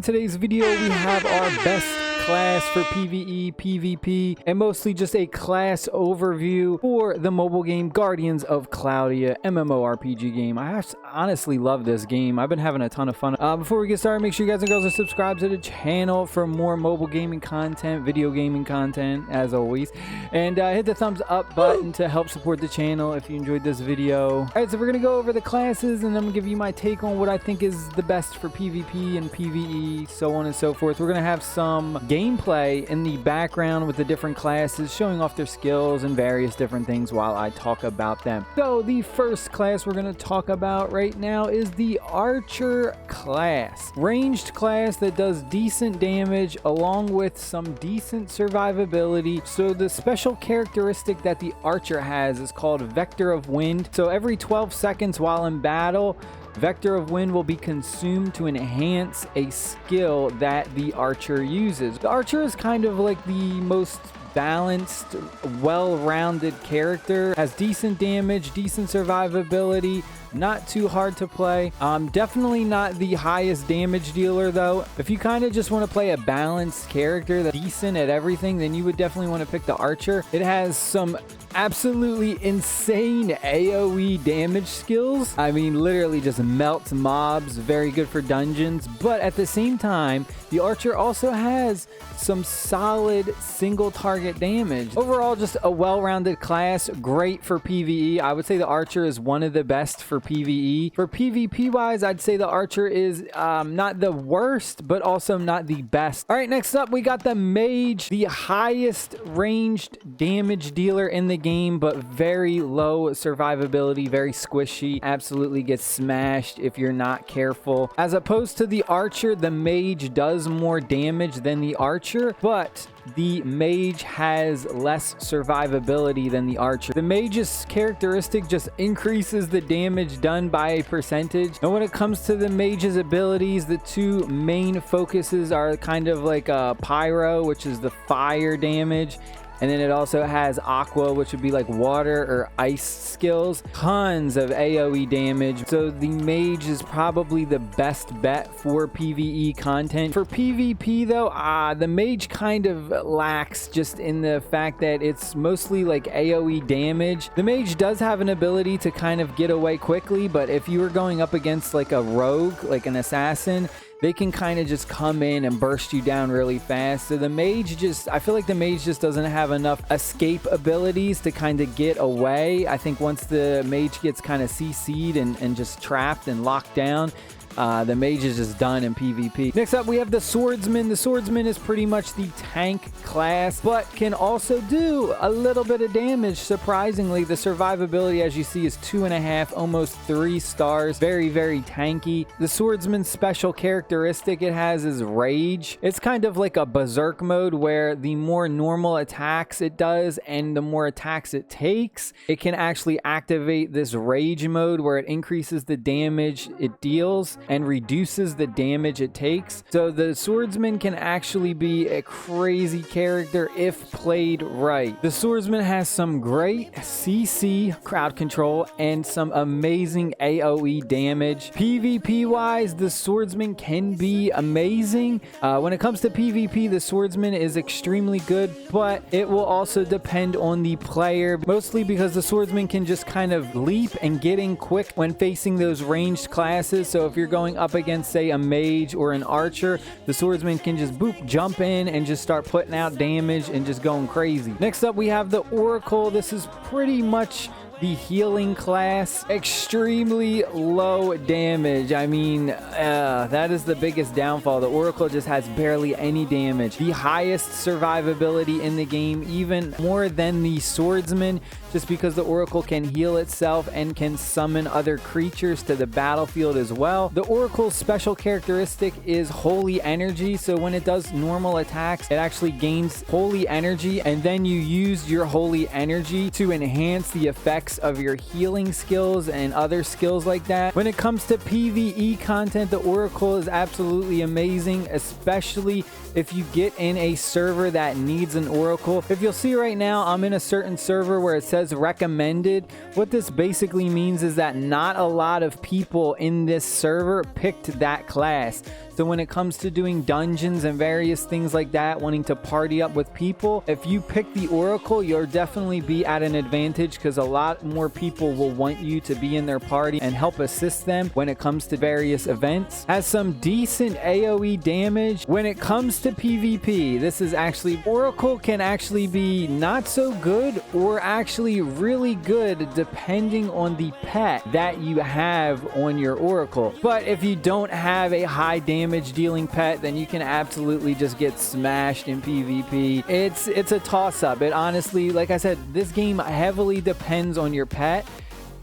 in today's video we have our best class for PVE, PvP, and mostly just a class overview for the mobile game Guardians of Cloudia MMORPG game. I honestly love this game. I've been having a ton of fun. Before we get started, make sure you guys and girls are subscribed to the channel for more mobile gaming content, video gaming content, as always. And hit the thumbs up button to help support the channel if you enjoyed this video. Alright, so we're going to go over the classes and I'm going to give you my take on what I think is the best for PvP and PvE, so on and so forth. We're going to have some gameplay in the background with the different classes showing off their skills and various different things while I talk about them. So the first class we're going to talk about right now is the Archer class. Ranged class that does decent damage along with some decent survivability. So the special characteristic that the Archer has is called Vector of Wind. So every 12 seconds while in battle, Vector of Wind will be consumed to enhance a skill that the Archer uses. The Archer is kind of like the most balanced, well-rounded character, has decent damage, decent survivability, not too hard to play. Definitely not the highest damage dealer though. If you kind of just want to play a balanced character that's decent at everything, then you would definitely want to pick the Archer. It has some absolutely insane AoE damage skills. I mean, literally just melts mobs, very good for dungeons, but at the same time, the Archer also has some solid single target damage. Overall, just a well-rounded class, great for PvE. I would say the Archer is one of the best for PvE. For PvP wise, I'd say the Archer is not the worst, but also not the best. All right, next up, we got the Mage, the highest ranged damage dealer in the game, but very low survivability, very squishy, absolutely gets smashed if you're not careful. As opposed to the Archer, the Mage does more damage than the Archer, but the Mage has less survivability than the Archer. The Mage's characteristic just increases the damage done by a percentage. And when it comes to the Mage's abilities, the two main focuses are kind of like Pyro, which is the fire damage, and then it also has Aqua, which would be like water or ice skills. Tons of AoE damage. So the Mage is probably the best bet for PvE content. For PvP though, the Mage kind of lacks just in the fact that it's mostly like AoE damage. The Mage does have an ability to kind of get away quickly, but if you were going up against like a rogue, like an assassin, they can kind of just come in and burst you down really fast. So the Mage I feel like the Mage just doesn't have enough escape abilities to kind of get away. I think once the Mage gets kind of CC'd and just trapped and locked down, the Mage is just done in PvP. Next up, we have the Swordsman. The Swordsman is pretty much the tank class, but can also do a little bit of damage. Surprisingly, the survivability, as you see, is 2.5, almost 3 stars. Very, very tanky. The Swordsman's special characteristic it has is Rage. It's kind of like a berserk mode where the more normal attacks it does and the more attacks it takes, it can actually activate this Rage mode where it increases the damage it deals and reduces the damage it takes. So the Swordsman can actually be a crazy character if played right. The Swordsman has some great CC crowd control and some amazing AoE damage. PvP wise, the Swordsman can be amazing. When it comes to PvP, the Swordsman is extremely good, but it will also depend on the player, mostly because the Swordsman can just kind of leap and get in quick when facing those ranged classes. So if you're going up against, say, a Mage or an Archer, the Swordsman can just boop, jump in and just start putting out damage and just going crazy. Next up, we have the Oracle. This is pretty much the healing class. Extremely low damage. I mean, that is the biggest downfall. The Oracle just has barely any damage. The highest survivability in the game, even more than the Swordsman, just because the Oracle can heal itself and can summon other creatures to the battlefield as well. The Oracle's special characteristic is Holy Energy. So when it does normal attacks, it actually gains Holy Energy, and then you use your Holy Energy to enhance the effects of your healing skills and other skills like that. When it comes to PvE content, the Oracle is absolutely amazing, especially if you get in a server that needs an Oracle. If you'll see right now, I'm in a certain server where it says recommended. What this basically means is that not a lot of people in this server picked that class. So when it comes to doing dungeons and various things like that, wanting to party up with people, if you pick the Oracle, you'll definitely be at an advantage because a lot more people will want you to be in their party and help assist them when it comes to various events. Has some decent AoE damage. When it comes to PvP, this is actually, Oracle can actually be not so good or actually really good depending on the pet that you have on your Oracle. But if you don't have a high damage dealing pet, then you can absolutely just get smashed in PvP. It's a toss-up. It honestly, like I said, this game heavily depends on your pet.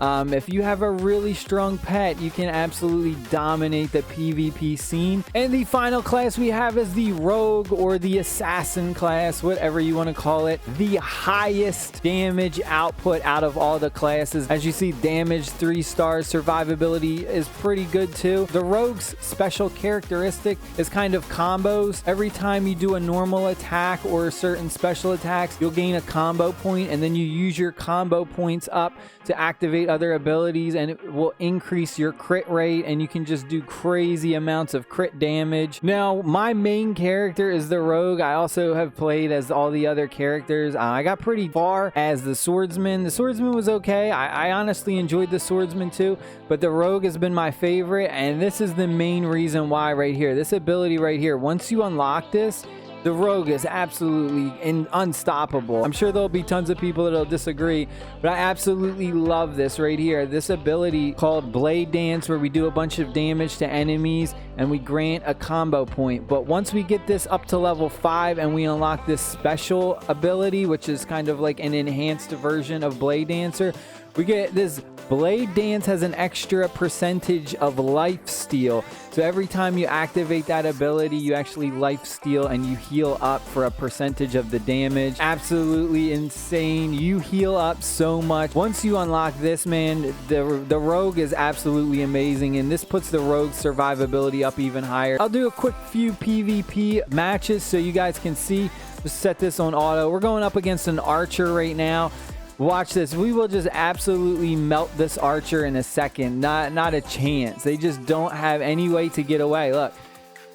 If you have a really strong pet, you can absolutely dominate the PvP scene. And the final class we have is the Rogue or the Assassin class, whatever you want to call it. The highest damage output out of all the classes. As you see, damage 3 stars, survivability is pretty good too. The Rogue's special characteristic is kind of combos. Every time you do a normal attack or certain special attacks, you'll gain a combo point, and then you use your combo points up to activate other abilities, and it will increase your crit rate, and you can just do crazy amounts of crit damage. Now, my main character is the Rogue. I also have played as all the other characters. I got pretty far as the Swordsman. The Swordsman was okay. I honestly enjoyed the Swordsman too, but the Rogue has been my favorite, and this is the main reason why right here. This ability right here, once you unlock this, the Rogue is absolutely unstoppable. I'm sure there'll be tons of people that'll disagree, but I absolutely love this right here. This ability called Blade Dance, where we do a bunch of damage to enemies and we grant a combo point. But once we get this up to level 5 and we unlock this special ability, which is kind of like an enhanced version of Blade Dancer, we get this Blade Dance has an extra percentage of life steal. So every time you activate that ability, you actually life steal and you heal up for a percentage of the damage. Absolutely insane. You heal up so much. Once you unlock this, man, the Rogue is absolutely amazing, and this puts the Rogue's survivability up even higher. I'll do a quick few PvP matches so you guys can see. Just set this on auto. We're going up against an archer right now. Watch this. We will just absolutely melt this archer in a second. Not a chance. They just don't have any way to get away. Look,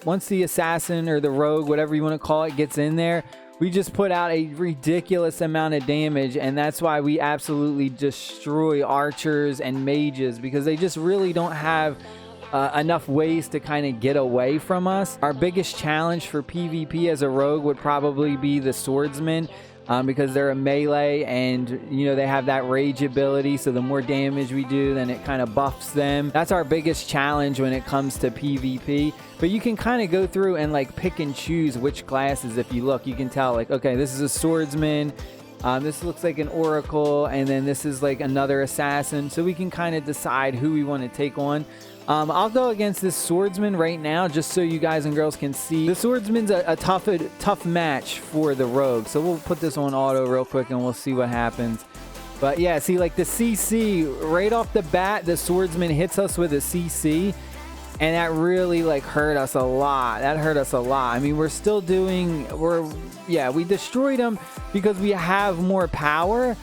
once the assassin or the rogue, whatever you want to call it, gets in there, we just put out a ridiculous amount of damage, and that's why we absolutely destroy archers and mages, because they just really don't have enough ways to kind of get away from us. Our biggest challenge for PvP as a rogue would probably be the swordsman. Because they're a melee, and you know they have that rage ability, so the more damage we do, then it kind of buffs them. That's our biggest challenge when it comes to PvP. But you can kind of go through and like pick and choose which classes. If you look, you can tell like, okay, this is a swordsman, this looks like an oracle, and then this is like another assassin. So we can kind of decide who we want to take on. I'll go against this swordsman right now just so you guys and girls can see. The swordsman's a tough match for the rogue. So we'll put this on auto real quick and we'll see what happens. But yeah, see, like the CC, right off the bat, the swordsman hits us with a CC. And that really like hurt us a lot. That hurt us a lot. I mean, we destroyed him because we have more power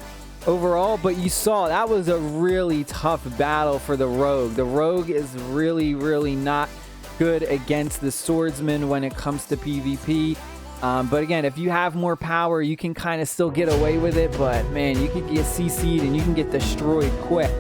overall, but you saw that was a really tough battle for the rogue. The rogue is really not good against the swordsman when it comes to PvP. But again, if you have more power, you can kind of still get away with it, but man, you can get CC'd and you can get destroyed quick.